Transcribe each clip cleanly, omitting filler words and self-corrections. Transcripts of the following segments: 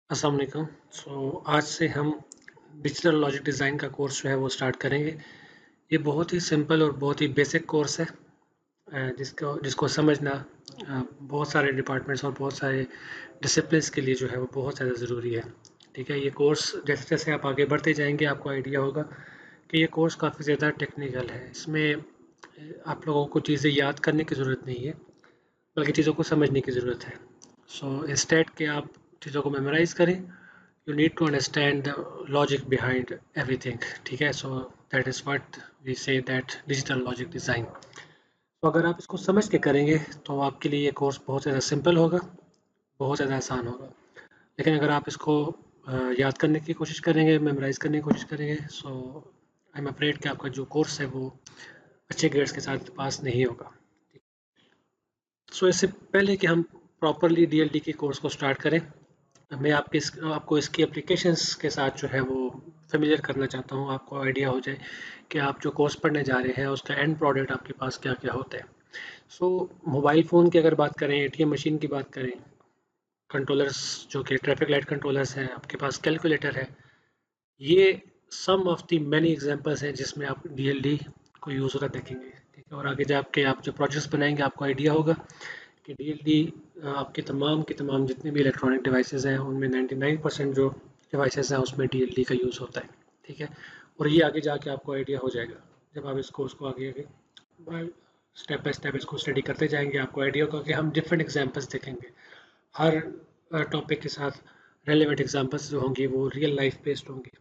अस्सलाम वालेकुम। आज से हम डिजिटल लॉजिक डिज़ाइन का कोर्स जो है वो स्टार्ट करेंगे। ये बहुत ही सिंपल और बहुत ही बेसिक कोर्स है, जिसको जिसको समझना बहुत सारे डिपार्टमेंट्स और बहुत सारे डिसिप्लिन्स के लिए जो है वो बहुत ज़्यादा ज़रूरी है। ठीक है, ये कोर्स जैसे जैसे आप आगे बढ़ते जाएंगे आपको आइडिया होगा कि ये कोर्स काफ़ी ज़्यादा टेक्निकल है। इसमें आप लोगों को चीज़ें याद करने की ज़रूरत नहीं है, बल्कि चीज़ों को समझने की ज़रूरत है। इंस्टेड कि आप चीज़ों को मेमोराइज़ करें, you need to understand the logic behind everything। ठीक है, so that is what we say that digital logic design. तो अगर आप इसको समझ के करेंगे तो आपके लिए ये कोर्स बहुत ज़्यादा सिंपल होगा, बहुत ज़्यादा आसान होगा। लेकिन अगर आप इसको याद करने की कोशिश करेंगे, मेमोराइज़ करने की कोशिश करेंगे, सो आई एम अफ्रेड कि आपका जो कोर्स है वो अच्छे ग्रेड्स के साथ पास नहीं होगा। इससे पहले कि हम प्रॉपरली डीएलडी के कोर्स को स्टार्ट करें, मैं आपको इसकी एप्लीकेशंस के साथ जो है वो फेमिलियर करना चाहता हूँ। आपको आइडिया हो जाए कि आप जो कोर्स पढ़ने जा रहे हैं उसका एंड प्रोडक्ट आपके पास क्या क्या होता है। मोबाइल फ़ोन की अगर बात करें, एटीएम मशीन की बात करें, कंट्रोलर्स जो कि ट्रैफिक लाइट कंट्रोलर्स हैं, आपके पास कैलकुलेटर है, ये सम ऑफ द मैनी एग्जांपल्स हैं जिसमें आप डीएलडी को यूज़ होता देखेंगे। ठीक है, और आगे जाके आप जो प्रोजेक्ट्स बनाएंगे आपको आइडिया होगा कि डीएलडी आपके तमाम के तमाम जितने भी इलेक्ट्रॉनिक डिवाइसेस हैं उनमें 99% जो डिवाइसेस हैं उसमें डीएलडी का यूज़ होता है। ठीक है, और ये आगे जाके आपको आइडिया हो जाएगा जब आप इस कोर्स को आगे आगे स्टेप बाय स्टेप इसको स्टडी करते जाएंगे। आपको आइडिया होगा कि हम डिफरेंट एग्जांपल्स देखेंगे। हर टॉपिक के साथ रेलेवेंट एग्जांपल्स जो होंगे वो रियल लाइफ बेस्ड होंगे,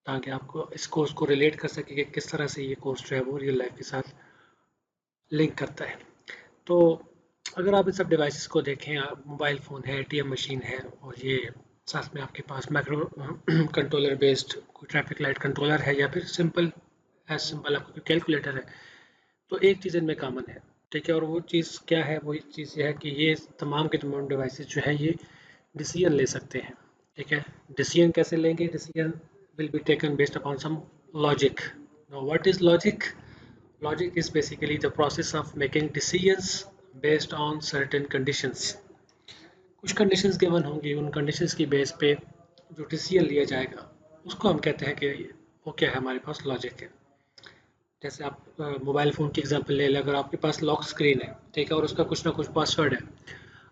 ताकि आपको इस कोर्स को रिलेट कर सके कि किस तरह से ये कोर्स जो है वो रियल लाइफ के साथ लिंक करता है। तो अगर आप इन सब डिवाइसेस को देखें, मोबाइल फ़ोन है, एटीएम मशीन है, और ये साथ में आपके पास माइक्रो कंट्रोलर बेस्ड कोई ट्रैफिक लाइट कंट्रोलर है, या फिर सिंपल आपका कोई कैलकुलेटर है, तो एक चीज़ इनमें कॉमन है। ठीक है, और वो चीज़ क्या है? वो चीज़ ये है कि ये तमाम के तमाम डिवाइसेस जो है ये डिसीजन ले सकते हैं। ठीक है, डिसीजन कैसे लेंगे? Decision will be taken based upon some logic. Now what is logic? Logic is basically the process of making decisions based on certain conditions। कुछ कंडीशंस गिवन होंगी, उन कंडीशंस की बेस पे जो डिसीजन लिया जाएगा उसको हम कहते हैं कि वो क्या है, हमारे पास लॉजिक है। जैसे आप मोबाइल फ़ोन की एग्जांपल ले लें, अगर आपके पास लॉक स्क्रीन है, ठीक है, और उसका कुछ ना कुछ पासवर्ड है,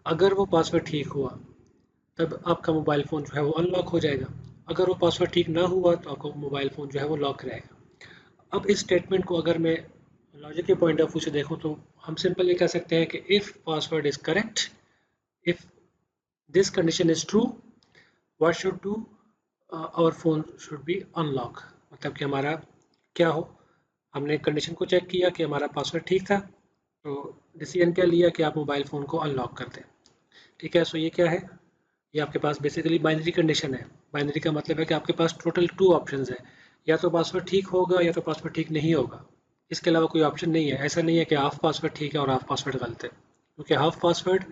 अगर वो पासवर्ड ठीक हुआ तब आपका मोबाइल फ़ोन जो है वो अनलॉक हो जाएगा। अगर वो पासवर्ड ठीक ना हुआ तो आपका मोबाइल फ़ोन जो है वो लॉक रहेगा। अब इस स्टेटमेंट को अगर मैं लॉजिक के पॉइंट ऑफ व्यू से देखूं तो हम सिंपल ये कह सकते हैं कि if password is correct, if this condition is true, what should do, our phone should be unlock. मतलब कि हमारा क्या हो, हमने कंडीशन को चेक किया कि हमारा पासवर्ड ठीक था, तो डिसीजन क्या लिया कि आप मोबाइल फ़ोन को अनलॉक कर दें। ठीक है, सो ये क्या है? ये आपके पास बेसिकली बाइनरी कंडीशन है। बाइनरी का मतलब है कि आपके पास टोटल टू ऑप्शंस है, या तो पासवर्ड ठीक होगा या तो पासवर्ड ठीक नहीं होगा। इसके अलावा कोई ऑप्शन नहीं है। ऐसा नहीं है कि हाफ पासवर्ड ठीक है और हाफ पासवर्ड गलत है, क्योंकि हाफ पासवर्ड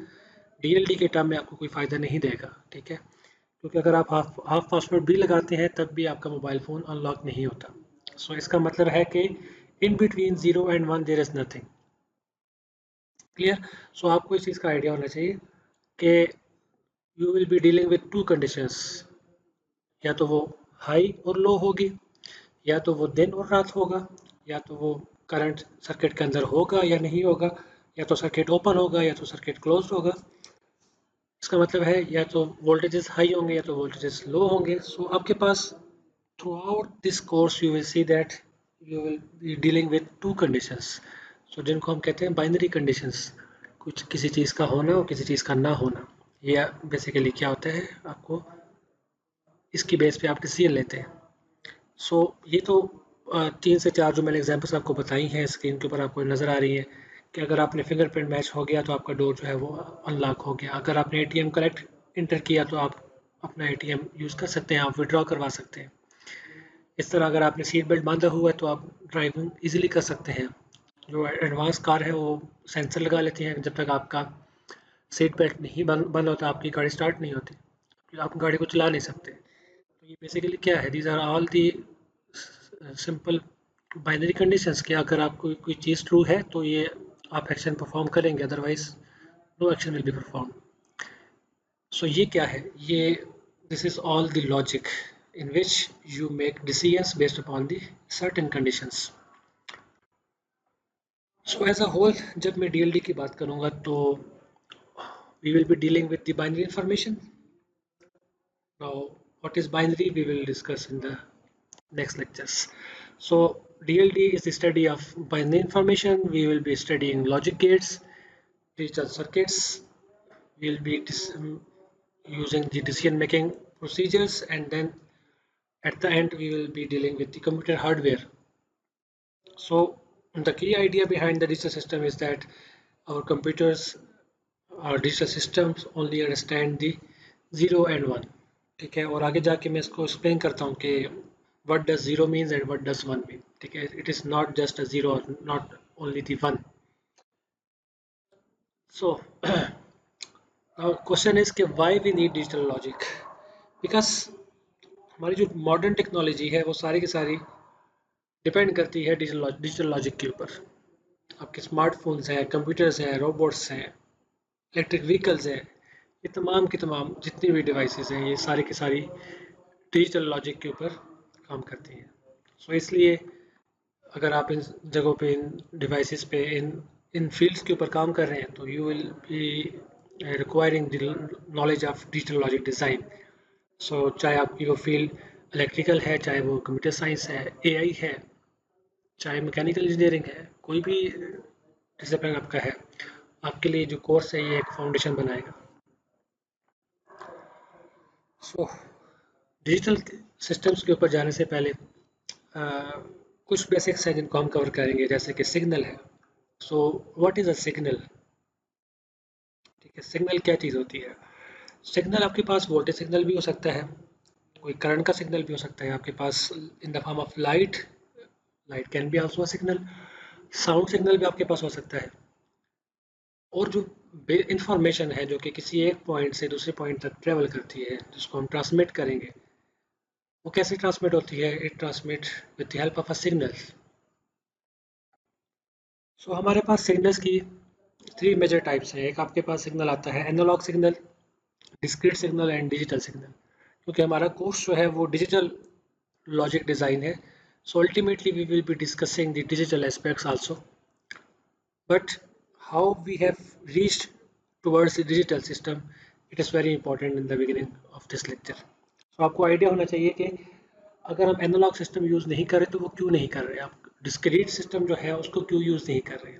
डीएलडी के टर्म में आपको कोई फ़ायदा नहीं देगा। ठीक है, क्योंकि अगर आप हाफ हाफ पासवर्ड भी लगाते हैं तब भी आपका मोबाइल फ़ोन अनलॉक नहीं होता। इसका मतलब है कि in between zero and one there is nothing. Clear? आपको इस चीज़ का आइडिया होना चाहिए कि you will be dealing with two conditions. या तो वो हाई और लो होगी, या तो वो दिन और रात होगा, या तो वो करंट सर्किट के अंदर होगा या नहीं होगा, या तो सर्किट ओपन होगा या तो सर्किट क्लोज होगा। इसका मतलब है या तो वोल्टेजेस हाई होंगे या तो वोल्टेजेस लो होंगे। आपके pass through out this course you will see that you will be dealing with two conditions, जिनको हम कहते हैं बाइनरी कंडीशंस। कुछ किसी चीज़ का होना और किसी चीज़ का ना होना। ये बेसिकली क्या होता है, आपको इसकी बेस पे आप डिसीजन लेते हैं। ये तो 3 से 4 जो मैंने एग्जांपल्स आपको बताई हैं स्क्रीन के ऊपर आपको नज़र आ रही है, कि अगर आपने फिंगरप्रिंट मैच हो गया तो आपका डोर जो है वो अनलॉक हो गया। अगर आपने एटीएम करेक्ट इंटर किया तो आप अपना एटीएम यूज़ कर सकते हैं, आप विड्रॉ करवा सकते हैं। इस तरह अगर आपने सीट बेल्ट बांधा हुआ है तो आप ड्राइविंग इजीली कर सकते हैं। जो एडवांस कार है वो सेंसर लगा लेती हैं, जब तक आपका सीट बेल्ट नहीं बंद होता आपकी गाड़ी स्टार्ट नहीं होती, फिर आप गाड़ी को चला नहीं सकते। तो ये बेसिकली क्या है, these are all the simple binary conditions, कि अगर आपको कोई चीज़ ट्रू है तो ये आप एक्शन परफॉर्म करेंगे, otherwise no action will be perform. ये क्या है? ये This is all the logic in which you make decisions based upon the certain conditions. So as a whole, जब मैं DLD की बात करूँगा तो we will be dealing with the binary information. Now, what is binary? We will discuss in the next lectures. So, DLD is the study of binary information. We will be studying logic gates, digital circuits. We will be using the decision making procedures, and then at the end, we will be dealing with the computer hardware. So, the key idea behind the digital system is that our computers, our digital systems only understand the 0 and 1. ठीक है, और आगे जाके मैं इसको explain करता हूँ कि what does 0 means and what does 1 mean. ठीक है, it is not just a 0 or not only the 1. So now question is कि why we need digital logic? Because हमारी जो मॉडर्न टेक्नोलॉजी है वो सारी की सारी डिपेंड करती है डिजिटल लॉजिक के ऊपर. आपके स्मार्टफोन्स हैं, कंप्यूटर्स हैं, रोबोट्स हैं, इलेक्ट्रिक व्हीकल्स हैं, ये तमाम की तमाम जितनी भी डिवाइसेस हैं ये सारी की सारी डिजिटल लॉजिक के ऊपर काम करती हैं. सो इसलिए अगर आप इन जगहों पे, इन डिवाइसेस पे, इन इन फील्ड्स के ऊपर काम कर रहे हैं तो you will be requiring the knowledge of digital logic design. So चाहे आपकी वो फील्ड इलेक्ट्रिकल है, चाहे वो कंप्यूटर साइंस है, एआई है, चाहे मैकेनिकल इंजीनियरिंग है, कोई भी डिसिप्लिन आपका है, आपके लिए जो कोर्स है ये एक फाउंडेशन बनाएगा. सो डिजिटल सिस्टम्स के ऊपर जाने से पहले कुछ बेसिक्स हैं जिनको हम कवर करेंगे, जैसे कि सिग्नल है. So what is a signal? ठीक है, सिग्नल क्या चीज़ होती है? सिग्नल आपके पास वोल्टेज सिग्नल भी हो सकता है, कोई करंट का सिग्नल भी हो सकता है आपके पास in the form of light. Light can be also a signal. Sound signal भी आपके पास हो सकता है. और जो इंफॉर्मेशन है जो कि किसी एक पॉइंट से दूसरे पॉइंट तक ट्रेवल करती है, जिसको हम ट्रांसमिट करेंगे, वो कैसे ट्रांसमिट होती है? It transmit with the help of a signal. So हमारे पास सिग्नल्स की थ्री मेजर टाइप्स हैं. एक आपके पास सिग्नल आता है analogue signal, discrete signal and digital signal. क्योंकि हमारा कोर्स जो है वो डिजिटल लॉजिक डिज़ाइन है, so ultimately we will be discussing the digital aspects also, but how we have reached towards the digital system, it is very important in the beginning of this lecture. So आपको idea होना चाहिए कि अगर हम analogue system use नहीं कर रहे तो वो क्यों नहीं कर रहे, आप डिस्क्रीट सिस्टम जो है उसको क्यों यूज़ नहीं कर रहे,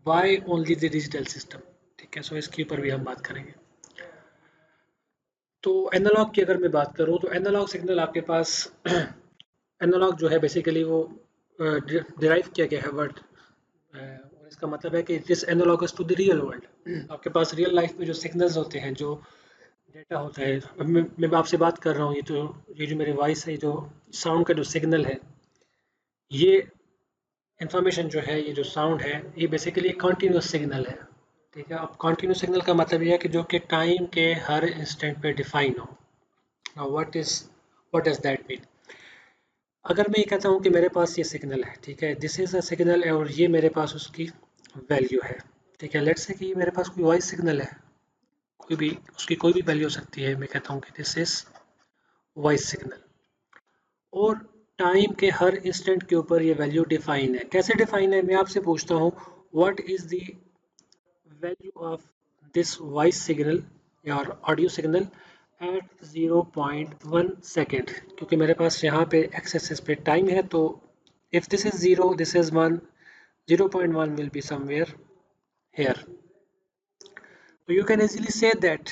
why only the digital system. ठीक है, सो इसके ऊपर भी हम बात करेंगे. तो एनालॉग की अगर मैं बात करूँ तो एनालॉग सिग्नल आपके पास एनालॉग जो है बेसिकली वो डिराइव किया गया है वर्ड, और इसका मतलब है कि it is analogous to the real world. आपके पास रियल लाइफ में जो सिग्नल्स होते हैं, जो डेटा होता है, अब मैं आपसे बात कर रहा हूँ, ये जो मेरी वॉइस है, जो साउंड का जो सिग्नल है, ये इंफॉर्मेशन जो है, ये जो साउंड है, ये बेसिकली एक कॉन्टीन्यूस सिग्नल है. ठीक है, अब कॉन्टीन्यूस सिग्नल का मतलब ये है कि जो कि टाइम के हर इंस्टेंट पे डिफाइन हो. Now what does that mean? अगर मैं ये कहता हूँ कि मेरे पास ये सिग्नल है, ठीक है, दिस इज़ अ सिग्नल, और ये मेरे पास उसकी वैल्यू है. ठीक है, लेट्स से कि मेरे पास कोई वॉइस सिग्नल है, कोई भी उसकी कोई भी वैल्यू हो सकती है. मैं कहता हूँ कि दिस इज़ वॉइस सिग्नल, और टाइम के हर इंस्टेंट के ऊपर ये वैल्यू डिफाइन है. कैसे डिफाइन है? मैं आपसे पूछता हूँ, what is the value of this voice signal या ऑडियो सिग्नल एट 0.1 सेकेंड. क्योंकि मेरे पास यहाँ पे एक्स एक्सिस पे टाइम है, तो if this is 0, this is 1, 0.1 will be somewhere here. So you can easily say that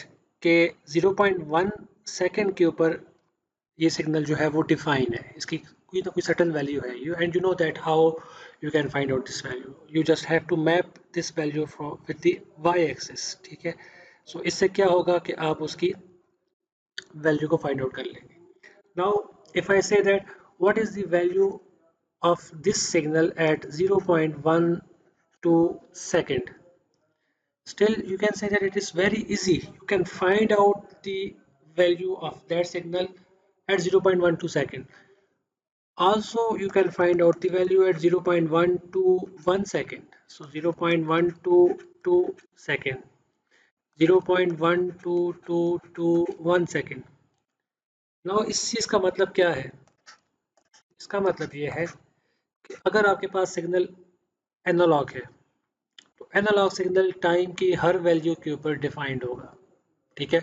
कि 0.1 सेकेंड के ऊपर ये सिग्नल जो है वो डिफाइन है, इसकी कोई ना कोई सर्टन वैल्यू है. You know that how you can find out this value. You just have to map this value with the Y axis. ठीक है, सो इससे क्या होगा कि आप उसकी वैल्यू को फाइंड आउट कर लेंगे. Now if I say that what is the value of this signal at 0.12 second, still you can say that it is very easy. You can find out the value of that signal at 0.12 second. Also you can find out the value at 0.121 second. So 0.122 second, 0.12221 second. Now इस चीज़ का मतलब क्या है? इसका मतलब ये है कि अगर आपके पास सिग्नल एनालॉग है तो एनालॉग सिग्नल टाइम की हर वैल्यू के ऊपर डिफाइंड होगा, ठीक है।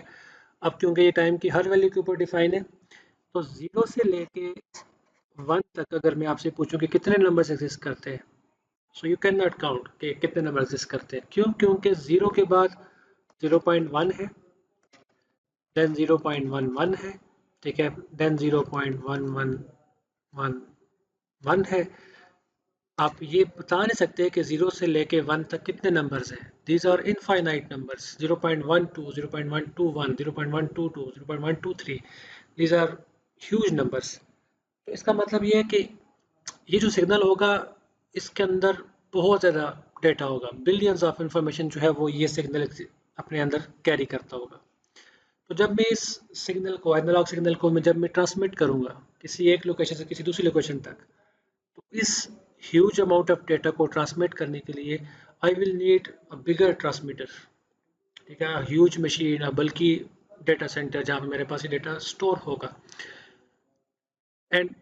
अब क्योंकि ये टाइम की हर वैल्यू के ऊपर डिफाइन है तो 0 से लेके 1 तक अगर मैं आपसे पूछूं कि कितने नंबर्स एग्जिस्ट करते हैं, so you can not count कि कितने नंबर एग्जिस्ट करते हैं। क्यों? क्योंकि 0 के बाद 0.1 है, देन 0.11 है, ठीक है, देन 0.1111 है। आप ये बता नहीं सकते कि 0 से लेके 1 तक कितने नंबर्स हैं। These are infinite numbers, 0.12, 0.121, 0.122, 0.123, these are huge numbers. तो इसका मतलब ये है कि ये जो सिग्नल होगा इसके अंदर बहुत ज़्यादा डेटा होगा, बिलियंस ऑफ इंफॉर्मेशन जो है वो ये सिग्नल अपने अंदर कैरी करता होगा। तो जब मैं इस सिग्नल को, एनालॉग सिग्नल को मैं जब मैं ट्रांसमिट करूँगा किसी एक लोकेशन से किसी दूसरी लोकेशन तक, तो इस ह्यूज अमाउंट ऑफ डेटा को ट्रांसमिट करने के लिए I will need a bigger transmitter, ठीक है, ह्यूज मशीन, बल्कि डेटा सेंटर जहाँ पे मेरे पास ये डेटा स्टोर होगा। एंड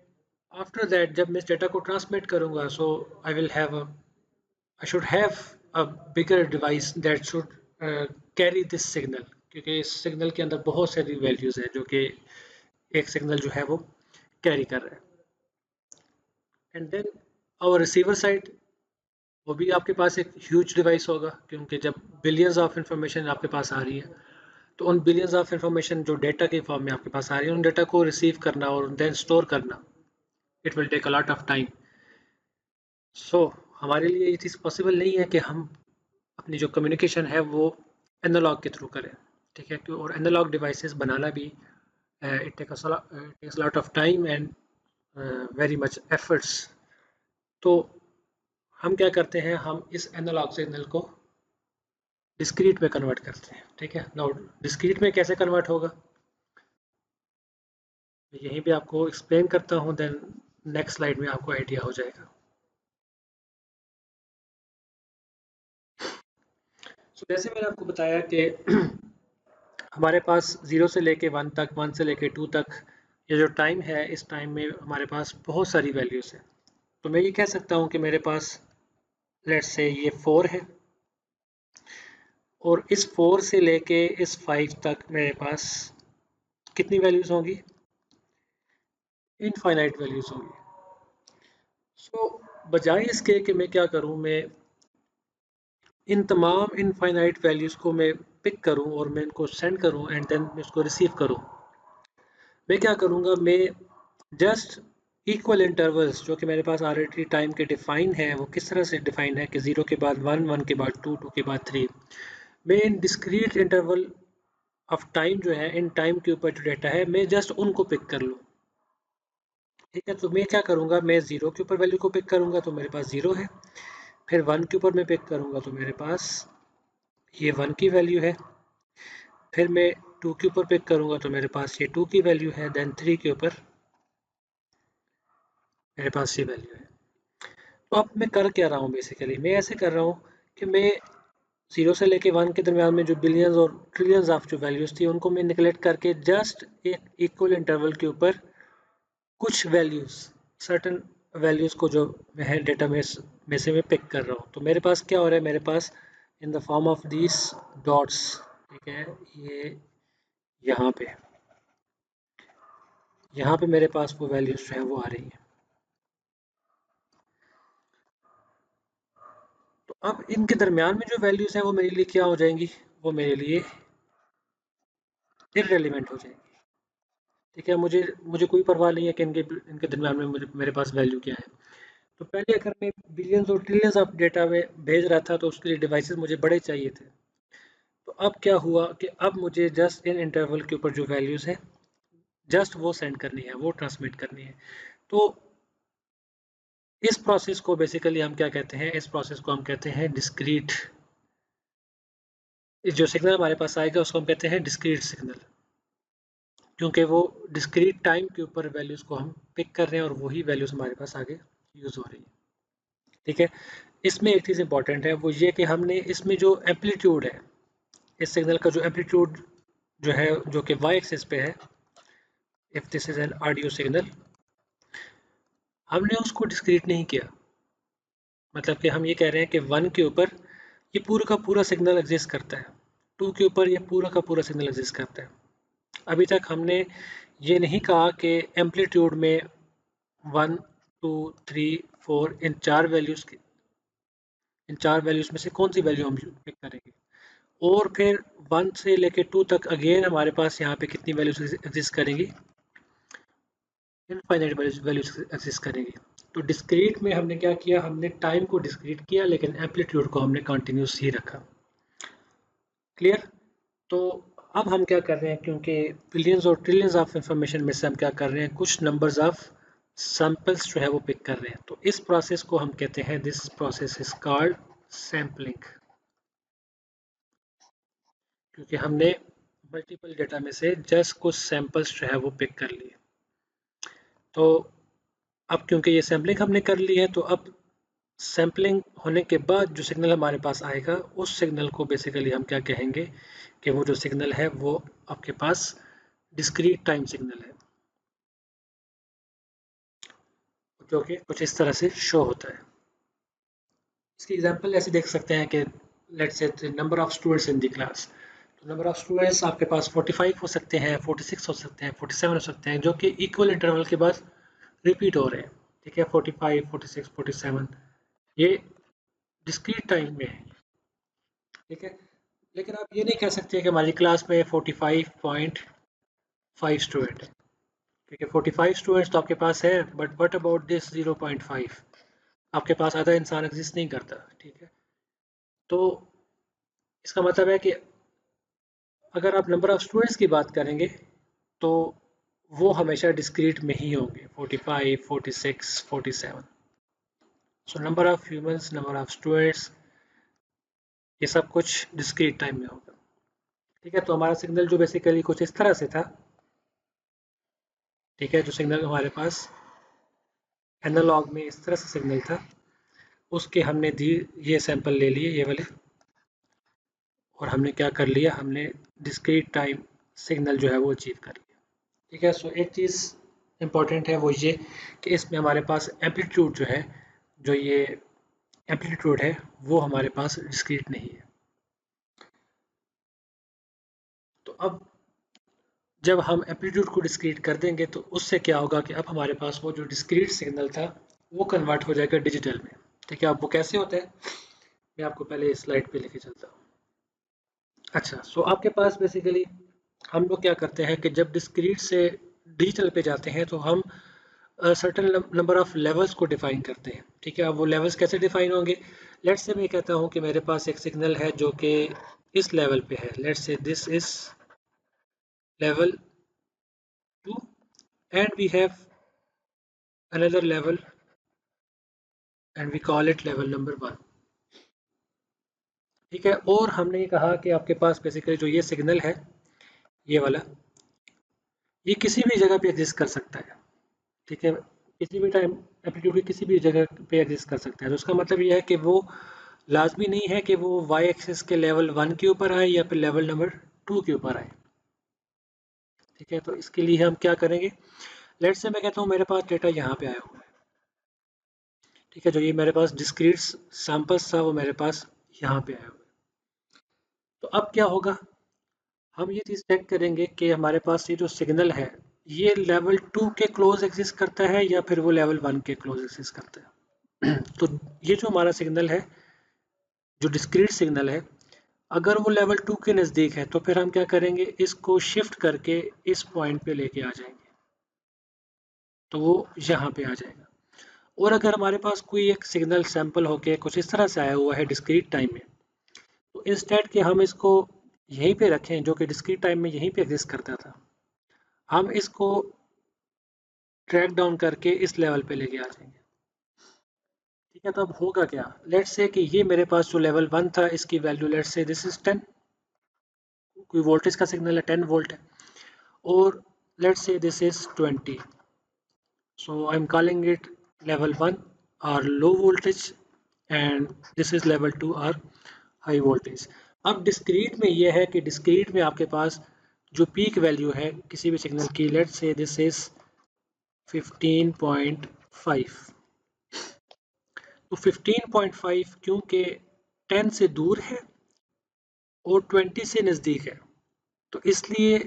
आफ्टर दैट जब मैं इस डेटा को ट्रांसमिट करूँगा, so I will have I should have a bigger device that should carry this signal, क्योंकि इस सिग्नल के अंदर बहुत सारी वैल्यूज़ है जो कि एक सिग्नल जो है वो कैरी कर रहा है। एंड देन और रिसीवर साइड, वो भी आपके पास एक ह्यूज डिवाइस होगा, क्योंकि जब बिलियंस ऑफ इंफॉर्मेशन आपके पास आ रही है तो उन बिलियंस ऑफ इंफॉर्मेशन जो डेटा के फॉर्म में आपके पास आ रही है उन डेटा को रिसीव करना और देन स्टोर करना, it will take a lot of time. So हमारे लिए ये चीज़ पॉसिबल नहीं है कि हम अपनी जो कम्युनिकेशन है वो एनालॉग के थ्रू करें, ठीक है। और एनालॉग डिवाइसेस बनाना भी it takes lot of time and very much efforts. तो हम क्या करते हैं, हम इस एनालॉग सिग्नल को डिस्क्रीट में कन्वर्ट करते हैं, ठीक है। नाउ डिस्क्रीट में कैसे कन्वर्ट होगा यहीं पे आपको एक्सप्लेन करता हूँ, देन नेक्स्ट स्लाइड में आपको आइडिया हो जाएगा। सो जैसे मैंने आपको बताया कि हमारे पास 0 से लेके 1 तक, 1 से लेके 2 तक, ये जो टाइम है इस टाइम में हमारे पास बहुत सारी वैल्यूज़ हैं। तो मैं ये कह सकता हूँ कि मेरे पास लेट्स से ये 4 है और इस 4 से लेके इस 5 तक मेरे पास कितनी वैल्यूज़ होंगी? इनफाइनाइट वैल्यूज़ होंगी। सो बजाय इसके कि मैं क्या करूँ, मैं इन तमाम इनफाइनाइट वैल्यूज़ को मैं पिक करूँ और मैं इनको सेंड करूँ एंड देन मैं इसको रिसीव करूँ, मैं क्या करूँगा, मैं जस्ट इक्वल इंटरवल्स जो कि मेरे पास ऑलरेडी टाइम के डिफाइन है, वो किस तरह से डिफाइन है कि 0 के बाद 1, 1 के बाद 2, 2 के बाद 3, मैं इन डिस्क्रीट इंटरवल ऑफ टाइम जो है, इन टाइम के ऊपर जो डेटा है मैं जस्ट उनको पिक कर लूँ, ठीक है। तो मैं क्या करूँगा, मैं 0 के ऊपर वैल्यू को पिक करूँगा तो मेरे पास 0 है, फिर 1 के ऊपर मैं पिक करूँगा तो मेरे पास ये 1 की वैल्यू है, फिर मैं 2 के ऊपर पिक करूँगा तो मेरे पास ये 2 की वैल्यू है, देन 3 के ऊपर मेरे पास ये वैल्यू है। तो अब मैं कर क्या रहा हूँ, बेसिकली मैं ऐसे कर रहा हूँ कि मैं 0 से लेके 1 के दरमियान में जो बिलियंस और ट्रिलियंस ऑफ जो वैल्यूज़ थी उनको मैं निगलेक्ट करके जस्ट एक इक्वल इंटरवल के ऊपर कुछ वैल्यूज़, सर्टन वैल्यूज़ को जो है डेटा में से मैं पिक कर रहा हूँ। तो मेरे पास क्या हो रहा है, मेरे पास in the form of these dots, ठीक है, ये यहाँ पे मेरे पास वो वैल्यूज़ जो है वो आ रही हैं। तो अब इनके दरमियान में जो वैल्यूज़ हैं वो मेरे लिए क्या हो जाएंगी, वो मेरे लिए इररेलेवेंट हो जाएंगी, ठीक है। मुझे मुझे कोई परवाह नहीं है कि इनके इनके दरमियान में मेरे पास वैल्यू क्या है। तो पहले अगर मैं बिलियंस और ट्रिलियंस ऑफ डेटा में भेज रहा था तो उसके लिए डिवाइसेस मुझे बड़े चाहिए थे। तो अब क्या हुआ कि अब मुझे जस्ट इन इंटरवल के ऊपर जो वैल्यूज़ है जस्ट वो सेंड करनी है, वो ट्रांसमिट करनी है। तो इस प्रोसेस को बेसिकली हम क्या कहते हैं, इस प्रोसेस को हम कहते हैं डिस्क्रीट। जो सिग्नल हमारे पास आएगा उसको हम कहते हैं डिस्क्रीट सिग्नल, क्योंकि वो डिस्क्रीट टाइम के ऊपर वैल्यूज़ को हम पिक कर रहे हैं और वही वैल्यूज़ हमारे पास आगे यूज़ हो रही है, ठीक है। इसमें एक चीज़ इंपॉर्टेंट है, वो ये कि हमने इसमें जो एम्पलीट्यूड है, इस सिग्नल का जो एम्पलीट्यूड जो है, जो कि वाई एक्सिस पे है, if this is an audio signal, हमने उसको डिस्क्रीट नहीं किया। मतलब कि हम ये कह रहे हैं कि 1 के ऊपर ये पूरा का पूरा सिग्नल एग्जिस्ट करता है, 2 के ऊपर ये पूरा का पूरा सिग्नल एग्जिस्ट करता है। अभी तक हमने ये नहीं कहा कि एम्पलीट्यूड में 1, 2, 3, 4 इन चार वैल्यूज में से कौन सी वैल्यू हम पिक करेंगे। और फिर 1 से लेके 2 तक अगेन हमारे पास यहाँ पे कितनी वैल्यूज एग्जिस्ट करेंगी, इनफाइनाइट वैल्यूज एग्जिस्ट करेंगी। तो डिस्क्रीट में हमने क्या किया, हमने टाइम को डिस्क्रीट किया लेकिन एम्पलीट्यूड को हमने कंटिन्यूस ही रखा। क्लियर। तो अब हम क्या कर रहे हैं, क्योंकि बिलियंस और ट्रिलियंस ऑफ इंफॉर्मेशन में से हम क्या कर रहे हैं, कुछ नंबर्स ऑफ सैंपल्स जो है वो पिक कर रहे हैं। तो इस प्रोसेस को हम कहते हैं, this process is called sampling, क्योंकि हमने मल्टीपल डेटा में से जस्ट कुछ सैंपल्स जो है वो पिक कर लिए। तो अब क्योंकि ये सैम्पलिंग हमने कर ली है, तो अब सैम्पलिंग होने के बाद जो सिग्नल हमारे पास आएगा, उस सिग्नल को बेसिकली हम क्या कहेंगे कि वो जो सिग्नल है वो आपके पास डिस्क्रीट टाइम सिग्नल है, जो कि कुछ इस तरह से शो होता है। इसकी एग्जांपल ऐसे देख सकते हैं कि let's say number of students in the class. तो नंबर ऑफ स्टूडेंट्स आपके पास 45 हो सकते हैं, 46 हो सकते हैं, 47 हो सकते हैं, जो कि इक्वल इंटरवल के बाद रिपीट हो रहे हैं। ठीक है, 45, 46, 47 ये डिस्क्रीट टाइम में है। ठीक है, लेकिन आप ये नहीं कह सकते कि हमारी क्लास में 45.5 स्टूडेंट है। ठीक है, 45 स्टूडेंट्स तो आपके पास है, बट व्हाट अबाउट दिस 0.5, आपके पास आधा इंसान एग्जिस्ट नहीं करता। ठीक है, तो इसका मतलब है कि अगर आप नंबर ऑफ स्टूडेंट्स की बात करेंगे तो वो हमेशा डिस्क्रीट में ही होंगे, 45, 46, 47। So number of humans, number of students, ये सब कुछ डिस्क्रीट टाइम में होगा। ठीक है, तो हमारा सिग्नल जो बेसिकली कुछ इस तरह से था। ठीक है, जो सिग्नल हमारे पास एनालॉग में इस तरह से सिग्नल था, उसके हमने दी ये सैंपल ले लिए, ये वाले, और हमने क्या कर लिया, हमने डिस्क्रीट टाइम सिग्नल जो है वो अचीव कर लिया। ठीक है, सो एक चीज़ इम्पॉर्टेंट है वो ये कि इसमें हमारे पास एम्पलीट्यूड जो है, जो ये एम्पलीट्यूड है वो हमारे पास डिस्क्रीट नहीं है। तो अब जब हम एम्पलीट्यूड को डिस्क्रीट कर देंगे तो उससे क्या होगा कि अब हमारे पास वो जो डिस्क्रीट सिग्नल था वो कन्वर्ट हो जाएगा डिजिटल में। ठीक है, अब वो कैसे होता है, मैं आपको पहले इस स्लाइड पे लेके चलता हूँ। अच्छा, सो आपके पास बेसिकली हम लोग क्या करते हैं कि जब डिस्क्रीट से डिजिटल पे जाते हैं तो हम सर्टेन नंबर ऑफ लेवल्स को डिफाइन करते हैं। ठीक है, अब वो लेवल्स कैसे डिफाइन होंगे, लेट्स से मैं कहता हूँ कि मेरे पास एक सिग्नल है जो कि इस लेवल पे है, let's say this is level 2 and we have another level and we call it level number 1। ठीक है, और हमने ये कहा कि आपके पास बेसिकली जो ये सिग्नल है, ये वाला, ये किसी भी जगह पे एग्जिस्ट कर सकता है। ठीक है, किसी भी टाइम एम्पलीट्यूड की किसी भी जगह पे एग्जिस्ट कर सकता है। तो उसका मतलब ये है कि वो लाजमी नहीं है कि वो वाई एक्सिस के लेवल 1 के ऊपर आए या फिर लेवल नंबर 2 के ऊपर आए। ठीक है, तो इसके लिए हम क्या करेंगे, लेट्स से मैं कहता हूँ मेरे पास डेटा यहाँ पे आया हुआ है। ठीक है, जो ये मेरे पास डिस्क्रीट सैंपल्स था वो मेरे पास यहाँ पे आया हुआ है। तो अब क्या होगा, हम ये चीज़ चेक करेंगे कि हमारे पास ये जो सिग्नल है ये लेवल 2 के क्लोज एग्जिस्ट करता है या फिर वो लेवल 1 के क्लोज एग्जिस्ट करता है। तो ये जो हमारा सिग्नल है, जो डिस्क्रीट सिग्नल है, अगर वो लेवल 2 के नज़दीक है तो फिर हम क्या करेंगे, इसको शिफ्ट करके इस पॉइंट पे लेके आ जाएंगे, तो वो यहाँ पे आ जाएगा। और अगर हमारे पास कोई एक सिग्नल सैंपल होके कुछ इस तरह से आया हुआ है डिस्क्रीट टाइम में, तो इंस्टेड के हम इसको यहीं पे रखें, जो कि डिस्क्रीट टाइम में यहीं पे एग्जिस्ट करता था, हम इसको ट्रैक डाउन करके इस लेवल पे लेके आ जाएंगे। ठीक है, तो अब होगा क्या, लेट्स से कि ये मेरे पास जो लेवल 1 था इसकी value let's say this is 10, कोई वोल्टेज का सिग्नल है 10 वोल्ट है, और let's say this is 20, so I'm calling it level 1 or low voltage and this is level 2 or high voltage। अब डिस्क्रीट में ये है कि डिस्क्रीट में आपके पास जो पीक वैल्यू है किसी भी सिग्नल की, लेट्स से दिस इज 15.5। तो 15.5 क्योंकि 10 से दूर है और 20 से नज़दीक है, तो इसलिए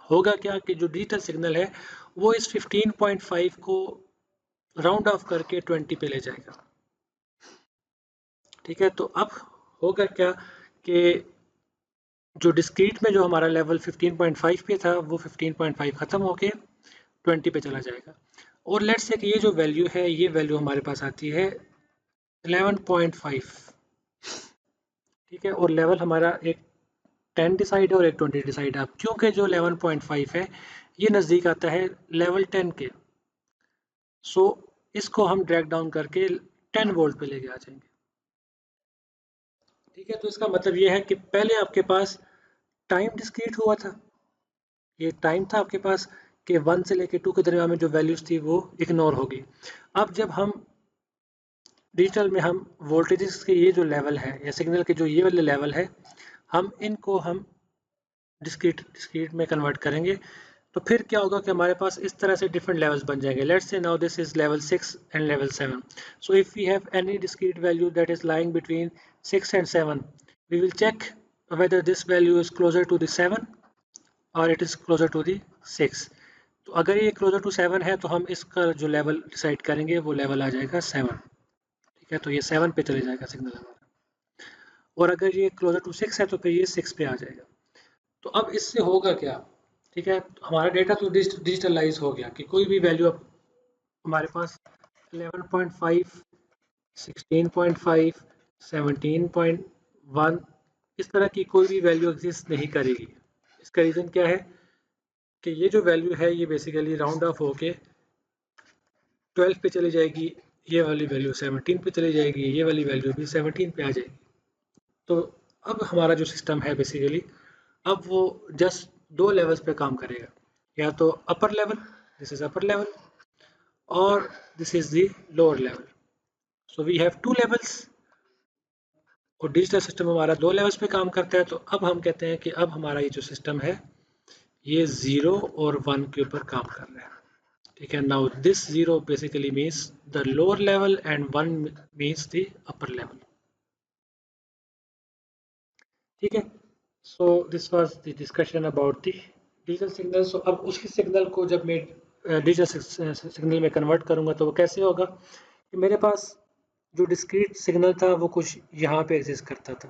होगा क्या कि जो डिजिटल सिग्नल है वो इस 15.5 को राउंड ऑफ करके 20 पे ले जाएगा। ठीक है, तो अब होगा क्या कि जो डिस्क्रीट में जो हमारा लेवल 15.5 पे था वो 15.5 ख़त्म होके 20 पे चला जाएगा। और लेट्स से कि ये जो वैल्यू है ये वैल्यू हमारे पास आती है 11.5। ठीक है, और लेवल हमारा एक 10 डिसाइड है और एक 20 डिसाइड है। अब क्योंकि जो 11.5 है ये नज़दीक आता है लेवल 10 के, सो इसको हम ड्रैग डाउन करके 10 वोल्ट पे लेके आ जाएंगे। ठीक है, तो इसका मतलब ये है कि पहले आपके पास टाइम डिस्क्रीट हुआ था, ये टाइम था आपके पास कि 1 से लेके 2 के दरमियान में जो वैल्यूज थी वो इग्नोर होगी। अब जब हम डिजिटल में हम वोल्टेजेस के ये जो लेवल है या सिग्नल के जो ये वाले लेवल है हम इनको हम डिस्क्रीट में कन्वर्ट करेंगे, तो फिर क्या होगा कि हमारे पास इस तरह से डिफरेंट लेवल्स बन जाएंगे। Let's say now this is level 6 and level 7। So if we have any discrete value that is lying between 6 and 7, we will check whether this value is closer to the 7 or it is closer to the 6। तो अगर ये closer to 7 है तो हम इसका जो level decide करेंगे वो लेवल आ जाएगा 7। ठीक है, तो ये 7 पे चले जाएगा सिग्नल हमारा, और अगर ये closer to 6 है तो फिर ये 6 पे आ जाएगा। तो अब इससे होगा क्या, ठीक है, तो हमारा डेटा तो डिजिटलाइज हो गया कि कोई भी वैल्यू अब हमारे पास 11.5, 16.5, 17.1 इस तरह की कोई भी वैल्यू एग्जिस्ट नहीं करेगी। इसका रीज़न क्या है कि ये जो वैल्यू है ये बेसिकली राउंड ऑफ होके 12 पे चली जाएगी, ये वाली वैल्यू 17 पे चली जाएगी, ये वाली वैल्यू भी 17 पे आ जाएगी। तो अब हमारा जो सिस्टम है बेसिकली अब वो जस्ट दो लेवल्स पे काम करेगा, या तो upper level, this is upper level, और this is the lower level. So we have two levels, और डिजिटल सिस्टम हमारा दो लेवल्स पे काम करता है। तो अब हम कहते हैं कि अब हमारा ये जो सिस्टम है ये 0 और 1 के ऊपर काम कर रहा है। ठीक है, now this 0 basically means the lower level and 1 means the upper level. ठीक है, so this was the discussion about the digital signal. So अब उसी सिग्नल को जब मैं डिजिटल सिग्नल में कन्वर्ट करूंगा तो वो कैसे होगा कि मेरे पास जो डिस्क्रीट सिग्नल था वो कुछ यहाँ पे एग्जिस्ट करता था।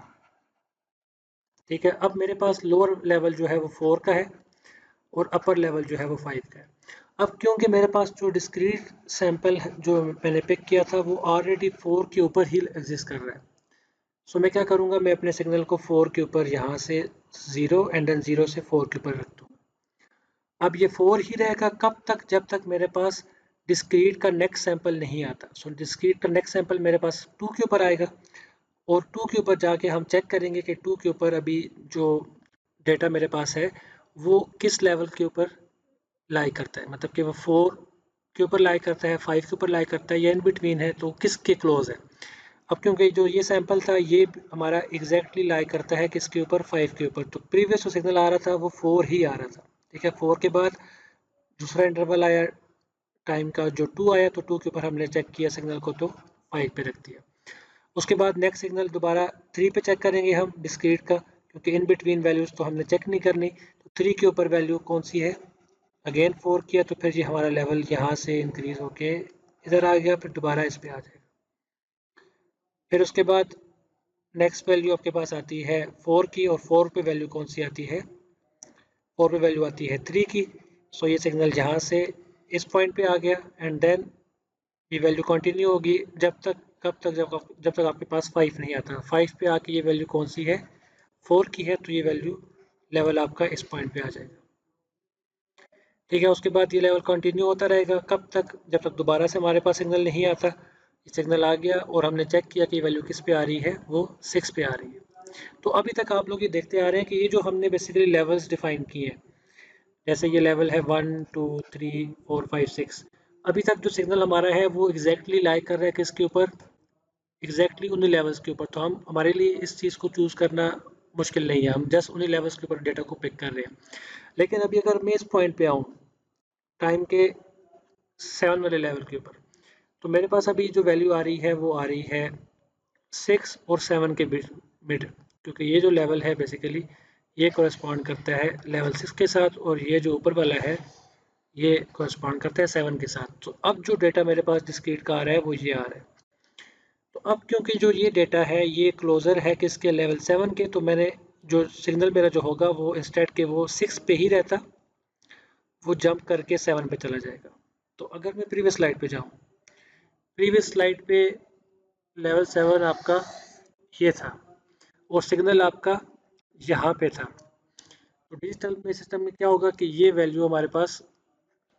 ठीक है, अब मेरे पास लोअर लेवल जो है वो 4 का है और अपर लेवल जो है वो 5 का है। अब क्योंकि मेरे पास जो डिस्क्रीट सैंपल जो मैंने पिक किया था वो ऑलरेडी 4 के ऊपर ही एग्जिस्ट कर रहा है, सो मैं क्या करूँगा, मैं अपने सिग्नल को 4 के ऊपर यहाँ से 0 एंड देन 0 से 4 के ऊपर रख दूँगा। अब ये 4 ही रहेगा कब तक, जब तक मेरे पास डिस्क्रीट का नेक्स्ट सैंपल नहीं आता। सो डिस्क्रीट का नेक्स्ट सैंपल मेरे पास 2 के ऊपर आएगा, और 2 के ऊपर जाके हम चेक करेंगे कि 2 के ऊपर अभी जो डेटा मेरे पास है वो किस लेवल के ऊपर लाई करता है, मतलब कि वो 4 के ऊपर लाई करता है, 5 के ऊपर लाई करता है या इन बिटवीन है, तो किसके क्लोज है। अब क्योंकि जो ये सैंपल था ये हमारा एग्जैक्टली लाई करता है किसके ऊपर, 5 के ऊपर, तो प्रीवियस जो सिग्नल आ रहा था वो 4 ही आ रहा था। ठीक है, 4 के बाद दूसरा इंटरवल आया टाइम का जो 2 आया, तो 2 के ऊपर हमने चेक किया सिग्नल को तो 5 पे रख दिया। उसके बाद नेक्स्ट सिग्नल दोबारा 3 पे चेक करेंगे हम डिस्क्रीट का, क्योंकि इन बिटवीन वैल्यूज तो हमने चेक नहीं करनी, तो 3 के ऊपर वैल्यू कौन सी है, अगेन 4 किया, तो फिर ये हमारा लेवल यहाँ से इंक्रीज होके इधर आ गया, फिर दोबारा इस पे आ जाएगा। फिर उसके बाद नेक्स्ट वैल्यू आपके पास आती है 4 की, और 4 पे वैल्यू कौन सी आती है, 4 पे वैल्यू आती है 3 की। सो ये सिग्नल यहाँ से इस पॉइंट पे आ गया, एंड देन ये वैल्यू कंटिन्यू होगी जब तक, कब तक, जब तक आपके पास 5 नहीं आता। 5 पे आके ये वैल्यू कौन सी है, 4 की है, तो ये वैल्यू लेवल आपका इस पॉइंट पे आ जाएगा। ठीक है, उसके बाद ये लेवल कंटिन्यू होता रहेगा कब तक, जब तक दोबारा से हमारे पास सिग्नल नहीं आता। ये सिग्नल आ गया और हमने चेक किया कि वैल्यू किस पे आ रही है, वो 6 पे आ रही है। तो अभी तक आप लोग ये देखते आ रहे हैं कि ये जो हमने बेसिकली लेवल्स डिफाइन किए हैं, जैसे ये लेवल है 1 2 3 4 5 6, अभी तक जो सिग्नल हमारा है वो एग्जैक्टली लाई कर रहा है किसके ऊपर, एग्जैक्टली उन्हीं लेवल्स के ऊपर। तो हम हमारे लिए इस चीज़ को चूज़ करना मुश्किल नहीं है, हम जस्ट उन्हीं लेवल्स के ऊपर डेटा को पिक कर रहे हैं। लेकिन अभी अगर मैं इस पॉइंट पे आऊँ टाइम के 7 वाले लेवल के ऊपर, तो मेरे पास अभी जो वैल्यू आ रही है वो आ रही है 6 और 7 के मिड, क्योंकि ये जो लेवल है बेसिकली ये कोरिस्पॉन्ड करता है लेवल 6 के साथ, और ये जो ऊपर वाला है ये कोरिस्पॉन्ड करता है 7 के साथ। तो अब जो डेटा मेरे पास डिस्क्रीट का आ रहा है वो ये आ रहा है। तो अब क्योंकि जो ये डेटा है ये क्लोजर है किसके, लेवल 7 के, तो मैंने जो सिग्नल मेरा जो होगा वो इंस्टेड के वो 6 पे ही रहता, वो जंप करके 7 पे चला जाएगा। तो अगर मैं प्रीवियस स्लाइड पे जाऊँ, प्रीवियस स्लाइड पे लेवल 7 आपका ये था और सिग्नल आपका यहाँ पे था। तो डिजिटल पे सिस्टम में क्या होगा कि ये वैल्यू हमारे पास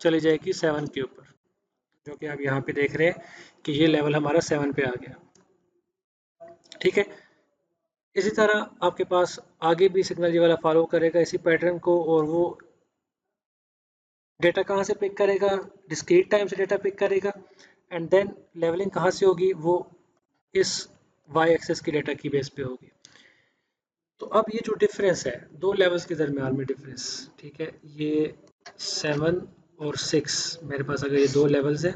चली जाएगी 7 के ऊपर, जो कि आप यहाँ पे देख रहे हैं कि ये लेवल हमारा 7 पे आ गया। ठीक है, इसी तरह आपके पास आगे भी सिग्नल ये वाला फॉलो करेगा इसी पैटर्न को, और वो डेटा कहाँ से पिक करेगा, डिस्क्रीट टाइम से डेटा पिक करेगा, एंड देन लेवलिंग कहाँ से होगी, वो इस वाई एक्सेस की डेटा की बेस पे होगी। तो अब ये जो डिफरेंस है दो लेवल्स के दरमियान में डिफरेंस, ठीक है, ये 7 और 6 मेरे पास अगर ये दो लेवल्स है,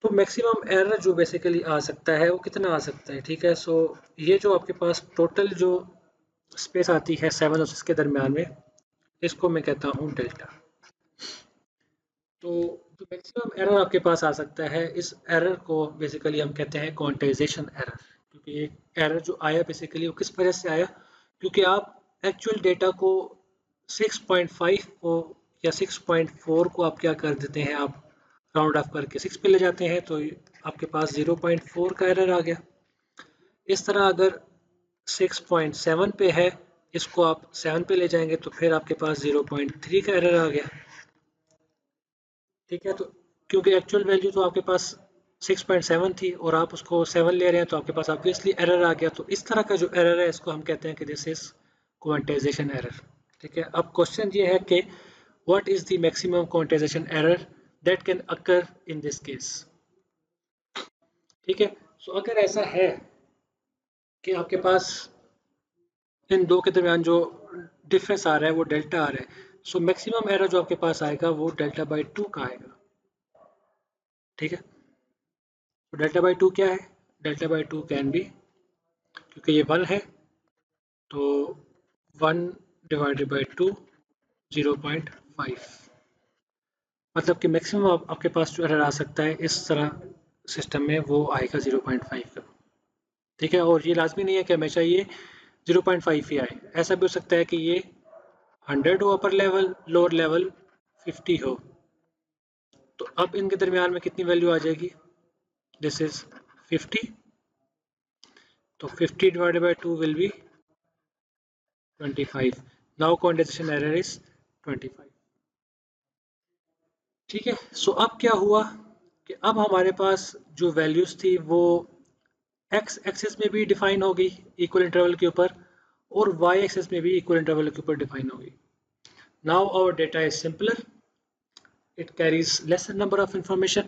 तो मैक्सिमम एरर जो बेसिकली आ सकता है वो कितना आ सकता है, ठीक है। सो ये जो आपके पास टोटल जो स्पेस आती है 7 और 6 के दरमियान में, इसको मैं कहता हूँ डेल्टा। तो जो मैक्सिमम एरर आपके पास आ सकता है, इस एरर को बेसिकली हम कहते हैं क्वांटाइजेशन एरर, क्योंकि ये एरर जो आया बेसिकली वो किस वजह से आया, क्योंकि आप एक्चुअल डेटा को 6.5 को या 6.4 को आप क्या कर देते हैं, आप राउंड ऑफ करके 6 पे ले जाते हैं, तो आपके पास 0.4 का एरर आ गया। इस तरह अगर 6.7 पे है, इसको आप 7 पे ले जाएंगे तो फिर आपके पास 0.3 का एरर आ गया। ठीक है, तो क्योंकि एक्चुअल वैल्यू तो आपके पास 6.7 थी और आप उसको 7 ले रहे हैं, तो आपके पास ऑब्वियसली एरर आ गया। तो इस तरह का जो एरर है इसको हम कहते हैं कि दिस इज क्वांटाइजेशन एरर। ठीक है, अब क्वेश्चन ये है कि what is the maximum quantization error that can occur in this case. ठीक है, सो अगर ऐसा है कि आपके पास इन दो के दरमियान जो डिफरेंस आ रहा है वो डेल्टा आ रहा है, सो मैक्सिमम एरर जो आपके पास आएगा वो डेल्टा बाई 2 का आएगा। ठीक है, तो डेल्टा बाई 2 क्या है, डेल्टा बाई 2 कैन बी, क्योंकि ये 1 है तो 1 डिवाइडेड बाई 2 0.5, मतलब कि मैक्सिमम आपके पास जो एरर आ सकता है इस तरह सिस्टम में वो आएगा 0.5 का। ठीक है, और ये लाजमी नहीं है कि हमेशा ये 0.5 ही आए, ऐसा भी हो सकता है कि ये 100 हो अपर लेवल, लोअर लेवल 50 हो। तो अब इनके दरमियान में कितनी वैल्यू आ जाएगी, दिस इज 50, तो 50 divided by 2 will be 25। Now quantization error is 25। ठीक है, सो अब क्या हुआ कि अब हमारे पास जो वैल्यूज थी वो एक्स एक्सिस में भी डिफाइन हो गई इक्वल इंटरवल के ऊपर, और वाई एक्सिस में भी इक्वल इंटरवल के ऊपर डिफाइन हो गई। Now our data is simpler, it carries lesser number of information,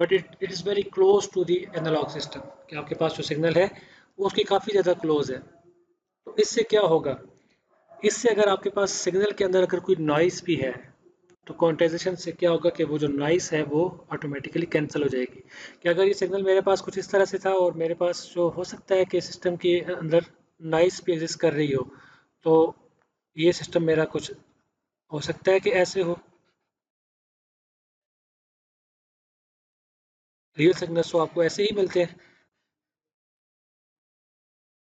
but it is very close to the analogue system, कि आपके पास जो सिग्नल है वो उसकी काफ़ी ज़्यादा क्लोज है। तो इससे क्या होगा, इससे अगर आपके पास सिग्नल के अंदर अगर कोई नॉइस भी है, तो क्वांटाइजेशन से क्या होगा कि वो जो नॉइस है वो ऑटोमेटिकली कैंसिल हो जाएगी। कि अगर ये सिग्नल मेरे पास कुछ इस तरह से था और मेरे पास जो हो सकता है कि सिस्टम के अंदर नॉइस भी एग्जिस्ट कर रही हो, तो ये सिस्टम मेरा कुछ हो सकता है कि ऐसे हो, रियल सिग्नल्स तो आपको ऐसे ही मिलते हैं।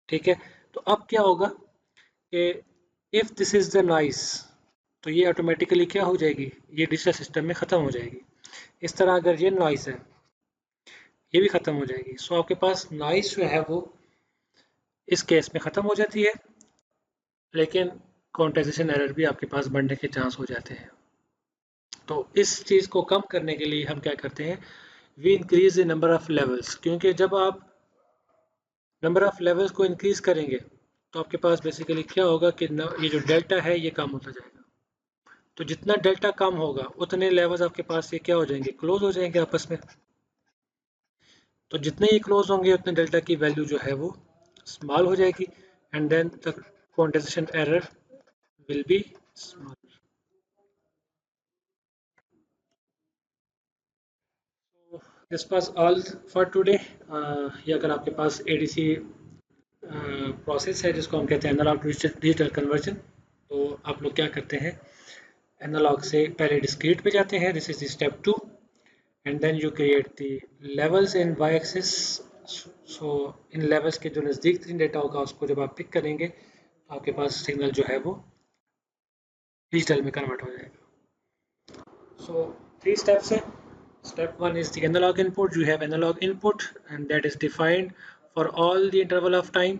ठीक है, तो अब क्या होगा कि if this is the noise, तो ये ऑटोमेटिकली क्या हो जाएगी, ये डिजिटल सिस्टम में ख़त्म हो जाएगी। इस तरह अगर ये नॉइस है ये भी ख़त्म हो जाएगी। सो आपके पास नॉइस जो है वो इस केस में ख़त्म हो जाती है, लेकिन क्वांटाइजेशन एरर भी आपके पास बढ़ने के चांस हो जाते हैं। तो इस चीज़ को कम करने के लिए हम क्या करते हैं, we increase the number of levels, क्योंकि जब आप नंबर ऑफ लेवल्स को इंक्रीज करेंगे तो आपके पास बेसिकली क्या होगा कि ये जो डेल्टा है ये कम होता जाएगा। तो जितना डेल्टा कम होगा उतने लेवल्स आपके पास ये क्या हो जाएंगे, क्लोज हो जाएंगे आपस में। तो जितने ही क्लोज होंगे उतने डेल्टा की वैल्यू जो है वो स्मॉल हो जाएगी and then the quantization error will be small. This was all for today. ये अगर आपके पास एडीसी प्रोसेस है जिसको हम कहते हैं एनालॉग टू डिजिटल कन्वर्जन, तो आप लोग क्या करते हैं, एनालॉग से पहले डिस्क्रीट पे जाते हैं, this is the step 2, and then you create the levels in Y axis. So इन लेवल्स के जो नज़दीक डेटा होगा उसको जब आप पिक करेंगे तो आपके पास सिग्नल जो है वो डिजिटल में कन्वर्ट हो जाएगा। सो 3 steps है। Step 1 is the analog input. You have analog input and that is defined for all the interval of time,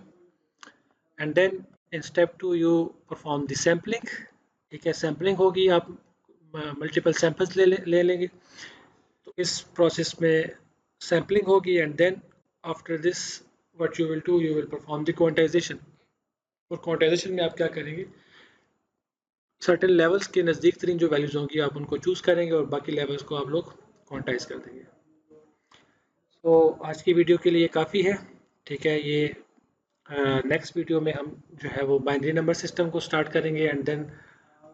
and then in step 2 you perform the sampling। ठीक है, sampling होगी, आप multiple samples ले लेंगे, तो इस process में sampling होगी and then after this what you will do, you will perform the quantization. और क्वांटाइजेशन में आप क्या करेंगे, सर्टेन लेवल्स के नज़दीक तरीन जो वैल्यूज़ होंगी आप उनको चूज़ करेंगे और बाकी लेवल्स को आप लोग क्वांटाइज कर देंगे। तो आज की वीडियो के लिए काफ़ी है। ठीक है, ये नेक्स्ट वीडियो में हम जो है वो बाइनरी नंबर सिस्टम को स्टार्ट करेंगे एंड देन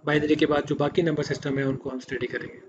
बाइनरी के बाद जो बाकी नंबर सिस्टम है उनको हम स्टडी करेंगे।